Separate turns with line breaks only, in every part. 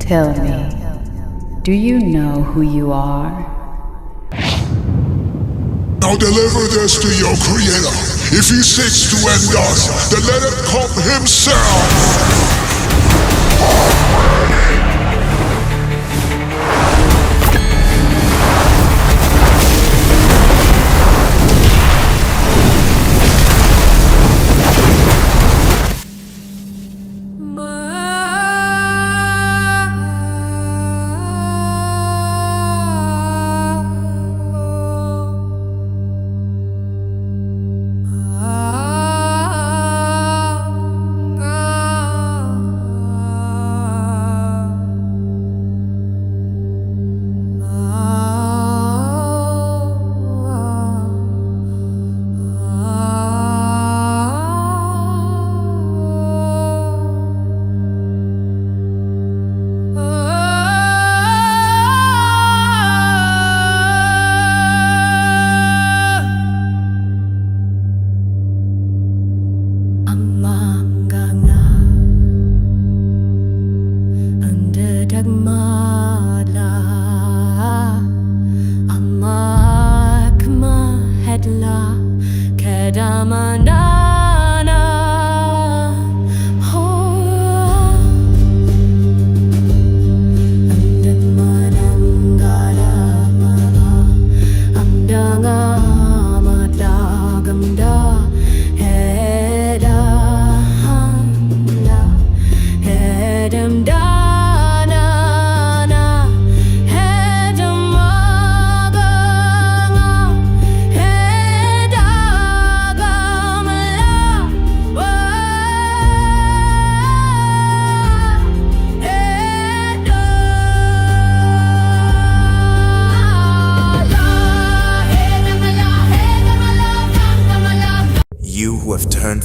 Tell me, do you know who you are?
Now deliver this to your creator. If he seeks to end us, then let him come himself.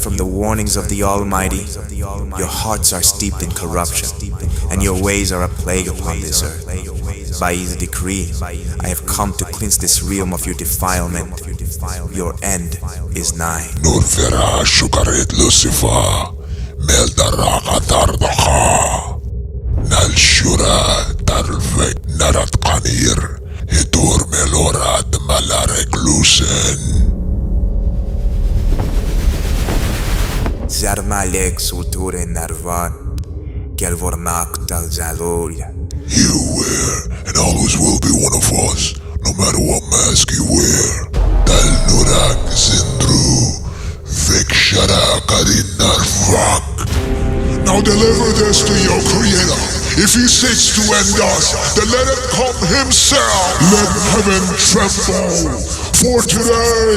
From the warnings of the Almighty, your hearts are steeped in corruption, and your ways are a plague upon this earth. By His decree, I have come to cleanse this realm of your defilement. Your end is nigh.
Nurfera shukaret Lucifer, meldaraka tardaka, nalshura tarvek narat kanir, hidur melorad malarek lusen.
Zarmalek sulture narvan, kelvornak tal zalolja.
You were and always will be one of us, no matter what mask you wear. Dal nurak zindru, vikshara karin narvak. Now deliver this to your creator. If he seeks to end us, then let him come himself. Let heaven tremble. For today,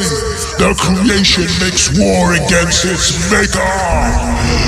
the creation makes war against its maker.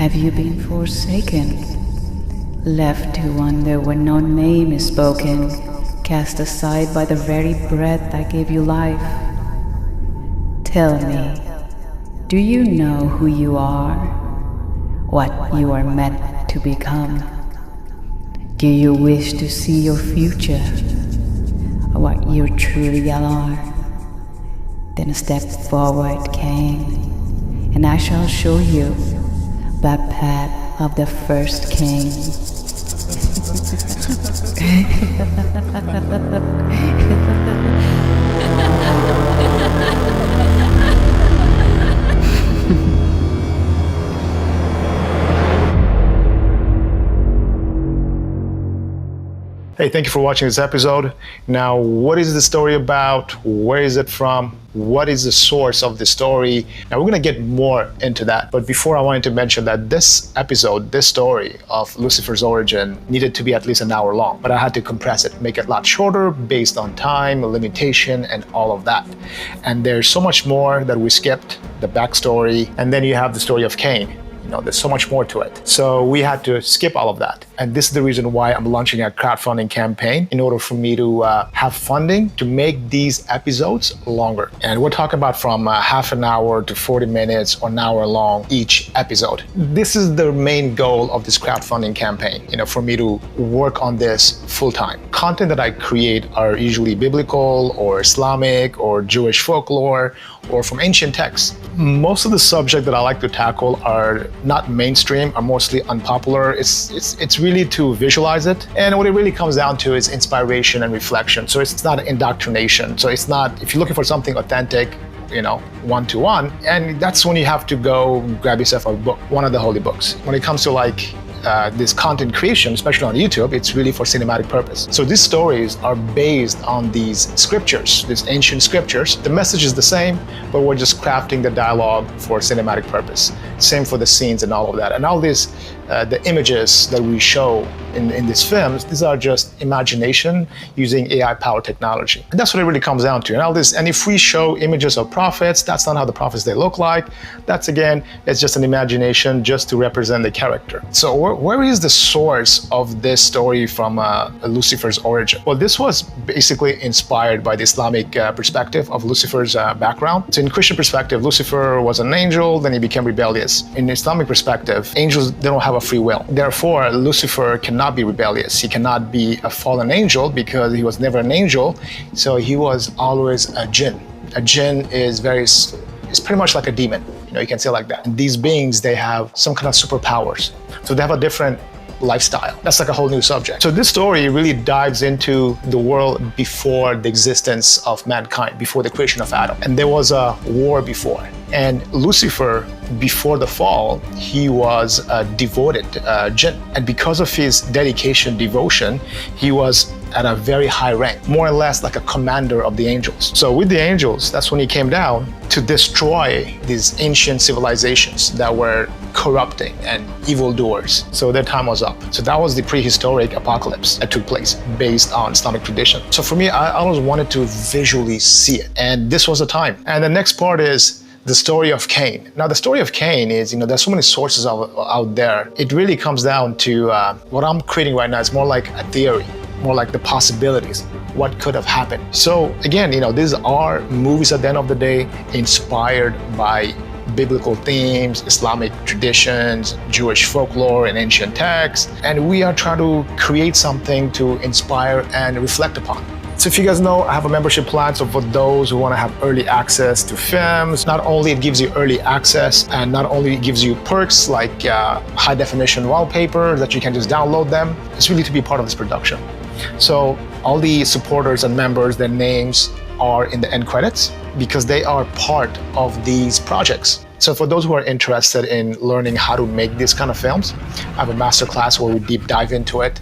Have you been forsaken? Left to wander where no name is spoken, cast aside by the very breath that gave you life? Tell me, do you know who you are? What you are meant to become? Do you wish to see your future? What you truly are? Then step forward, Cain, and I shall show you the path of the first king.
Hey, thank you for watching this episode. Now, what is the story about? Where is it from? What is the source of the story? Now, we're going to get more into that. But before, I wanted to mention that this episode, this story of Lucifer's origin needed to be at least an hour long. But I had to compress it, make it a lot shorter based on time, limitation, and all of that. And there's so much more that we skipped, the backstory. And then you have the story of Cain. There's so much more to it. So we had to skip all of that. And this is the reason why I'm launching a crowdfunding campaign in order for me to have funding to make these episodes longer. And we're talking about from half an hour to 40 minutes or an hour long each episode. This is the main goal of this crowdfunding campaign, for me to work on this full time. Content that I create are usually biblical or Islamic or Jewish folklore or from ancient texts. Most of the subjects that I like to tackle are not mainstream, are mostly unpopular. It's really to visualize it. And what it really comes down to is inspiration and reflection. So it's not indoctrination. So it's not, if you're looking for something authentic, one-to-one, and that's when you have to go grab yourself a book, one of the holy books. When it comes to this content creation, especially on YouTube, it's really for cinematic purpose. So these stories are based on these scriptures, these ancient scriptures. The message is the same, but we're just crafting the dialogue for cinematic purpose. Same for the scenes and all of that. And all these, the images that we show in these films, these are just imagination using AI-powered technology. And that's what it really comes down to. And if we show images of prophets, that's not how the prophets they look like. That's again, it's just an imagination just to represent the character. So where is the source of this story from Lucifer's origin? Well, this was basically inspired by the Islamic perspective of Lucifer's background. So in Christian perspective, Lucifer was an angel, then he became rebellious. In Islamic perspective, angels, they don't have a free will. Therefore, Lucifer cannot be rebellious. He cannot be a fallen angel because he was never an angel. So he was always a jinn. A jinn is pretty much like a demon. You can say it like that. And these beings, they have some kind of superpowers. So they have a different lifestyle. That's like a whole new subject. So this story really dives into the world before the existence of mankind, before the creation of Adam. And there was a war before. And Lucifer, before the fall, he was a devoted jinn. And because of his dedication, devotion, he was at a very high rank, more or less like a commander of the angels. So with the angels, that's when he came down to destroy these ancient civilizations that were corrupting and evildoers. So their time was up. So that was the prehistoric apocalypse that took place based on Islamic tradition. So for me, I always wanted to visually see it. And this was the time. And the next part is the story of Cain. Now, the story of Cain is, there's so many sources out there. It really comes down to what I'm creating right now is more like a theory, more like the possibilities, what could have happened. So again, these are movies at the end of the day inspired by biblical themes, Islamic traditions, Jewish folklore, and ancient texts. And we are trying to create something to inspire and reflect upon. So if you guys know, I have a membership plan. So for those who want to have early access to films, not only it gives you early access and not only it gives you perks like high definition wallpaper that you can just download them, it's really to be part of this production. So all the supporters and members, their names are in the end credits because they are part of these projects. So for those who are interested in learning how to make these kind of films, I have a masterclass where we deep dive into it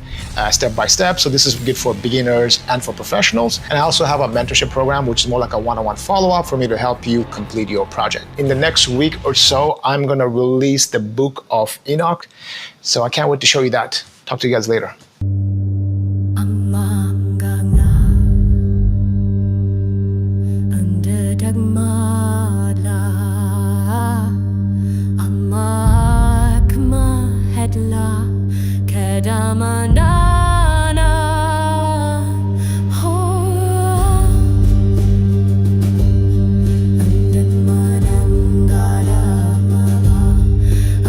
step by step. So this is good for beginners and for professionals. And I also have a mentorship program, which is more like a one-on-one follow-up for me to help you complete your project. In the next week or so, I'm gonna release the Book of Enoch. So I can't wait to show you that. Talk to you guys later.
Dagmala, Amak manana Amdan mananggala mama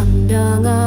Amdanga